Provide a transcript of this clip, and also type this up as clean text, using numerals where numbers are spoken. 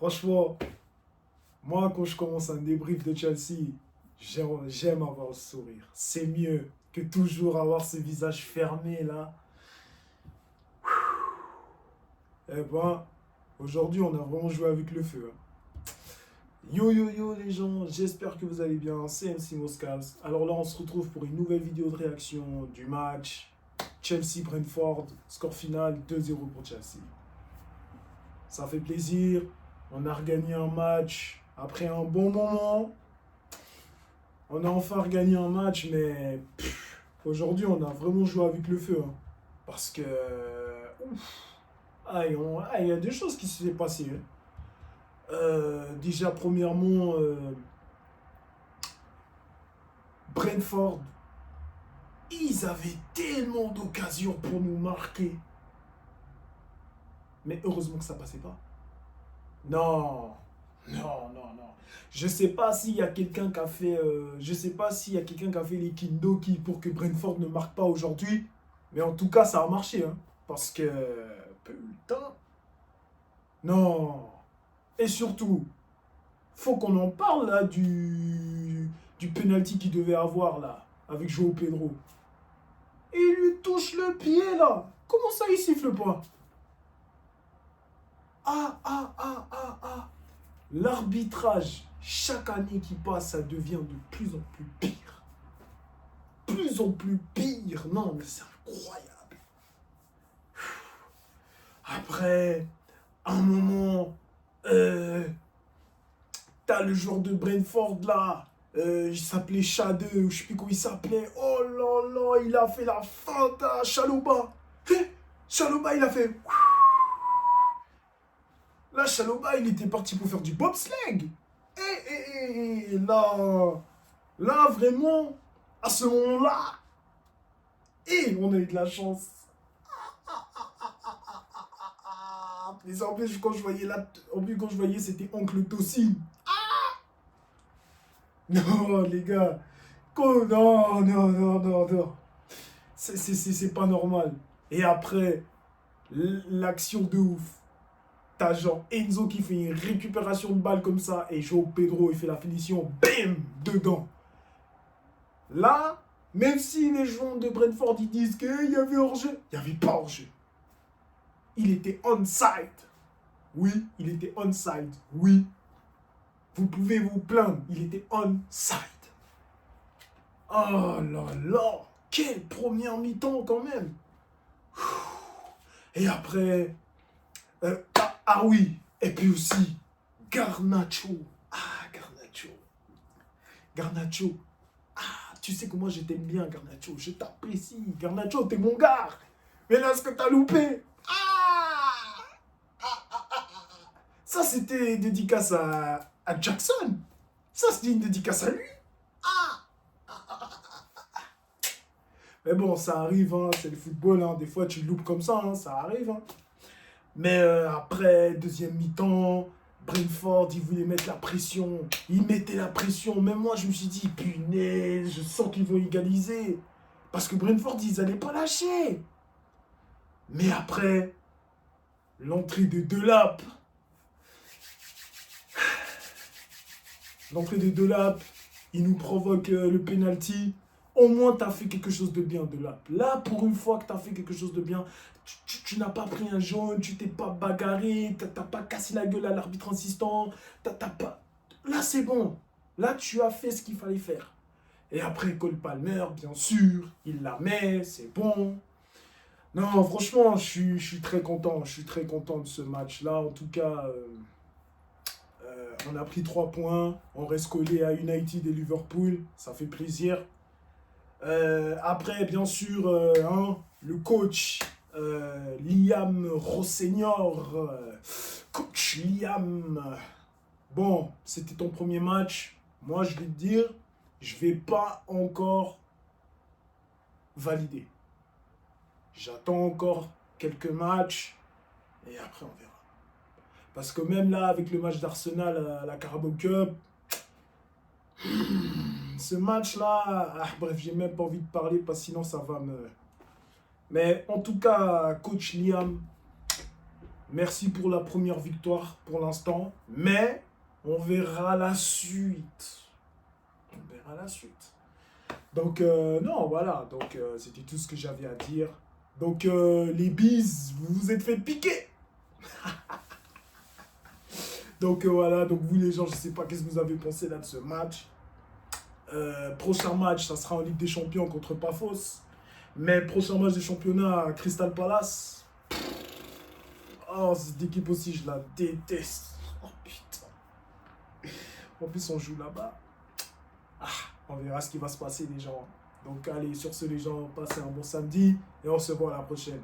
Franchement, moi, quand je commence un débrief de Chelsea, j'aime avoir le sourire. C'est mieux que toujours avoir ce visage fermé là. Eh ben, aujourd'hui, on a vraiment joué avec le feu, hein. Yo yo yo les gens, j'espère que vous allez bien, c'est MC Moscas. Alors là on se retrouve pour une nouvelle vidéo de réaction du match Chelsea-Brentford, score final 2-0 pour Chelsea. Ça fait plaisir, on a regagné un match après un bon moment. On a enfin regagné un match, mais aujourd'hui on a vraiment joué avec le feu, hein. Parce que... il y a des choses qui se sont passées, hein. Déjà, premièrement, Brentford, ils avaient tellement d'occasions pour nous marquer. Mais heureusement que ça passait pas. Non, non, non, non. Je sais pas s'il y a quelqu'un qui a fait, je sais pas s'il y a quelqu'un qui a fait les Kindoki pour que Brentford ne marque pas aujourd'hui. Mais en tout cas, ça a marché, hein. Parce que, putain, non. Et surtout, faut qu'on en parle là du penalty qu'il devait avoir là, avec João Pedro. Et il lui touche le pied là. Comment ça il siffle pas? L'arbitrage, chaque année qui passe, ça devient de plus en plus pire. Plus en plus pire. Non, mais c'est incroyable. Après, un moment, t'as le joueur de Brentford là, il s'appelait Shade, je sais plus comment il s'appelait. Oh là là, il a fait la feinte à Chalobah. Chalobah, il a fait... Là, Chalobah, il était parti pour faire du bobsleigh. Et là, vraiment, à ce moment-là, et on a eu de la chance. Les en plus, quand je voyais là, quand je voyais, c'était Oncle Tossi. Non, les gars. Non, non, non, non, non. C'est pas normal. Et après, l'action de ouf. T'as genre Enzo qui fait une récupération de balle comme ça et João Pedro il fait la finition, bam, dedans. Là, même si les joueurs de Brentford ils disent qu'il y avait hors-jeu, il n'y avait pas hors-jeu. Il était onside. Oui, il était onside. Oui. Vous pouvez vous plaindre, il était onside. Oh là là, quelle première mi-temps quand même. Et après, oui, et puis aussi, Garnacho. Garnacho. Tu sais que moi je t'aime bien, Garnacho. Je t'apprécie. Garnacho, t'es mon gars. Mais là, ce que t'as loupé. Ça, c'était dédicace à Jackson. Ça, c'était une dédicace à lui. Mais bon, ça arrive, hein, c'est le football, hein. Des fois, tu loupes comme ça, hein, ça arrive, hein. Mais après, deuxième mi-temps, Brentford, il voulait mettre la pression. Il mettait la pression. Même moi, je me suis dit, punaise, je sens qu'ils vont égaliser. Parce que Brentford, ils n'allaient pas lâcher. Mais après, l'entrée de Delap. Il nous provoque le penalty. Au moins, tu as fait quelque chose de bien, Delap. Là, pour une fois que tu as fait quelque chose de bien, tu n'as pas pris un jaune, tu t'es pas bagarré, tu n'as pas cassé la gueule à l'arbitre insistant. Pas... Là, c'est bon. Là, tu as fait ce qu'il fallait faire. Et après, Cole Palmer, bien sûr, il la met, c'est bon. Non, franchement, je suis très content. Je suis très content de ce match-là. En tout cas, on a pris 3 points. On reste collé à United et Liverpool. Ça fait plaisir. Après, bien sûr, le coach Liam Rosseignor. Coach Liam. Bon, c'était ton premier match. Moi, je vais te dire, je vais pas encore valider. J'attends encore quelques matchs et après on verra. Parce que même là, avec le match d'Arsenal à la Carabao Cup, ce match-là, bref, j'ai même pas envie de parler parce que sinon ça va me... Mais en tout cas, coach Liam, Merci pour la première victoire pour l'instant. Mais on verra la suite. On verra la suite. Donc, non, voilà. Donc, c'était tout ce que j'avais à dire. Donc, les bises, vous vous êtes fait piquer. Donc, voilà. Donc, vous, les gens, je ne sais pas qu'est-ce que vous avez pensé là de ce match. Prochain match, ça sera en Ligue des Champions contre Pafos. Mais prochain match de championnat, Crystal Palace. Oh, cette équipe aussi, je la déteste. Oh, putain. En plus, on joue là-bas. Ah, on verra ce qui va se passer, les gens. Donc, allez, sur ce, les gens, passez un bon samedi. Et on se voit à la prochaine.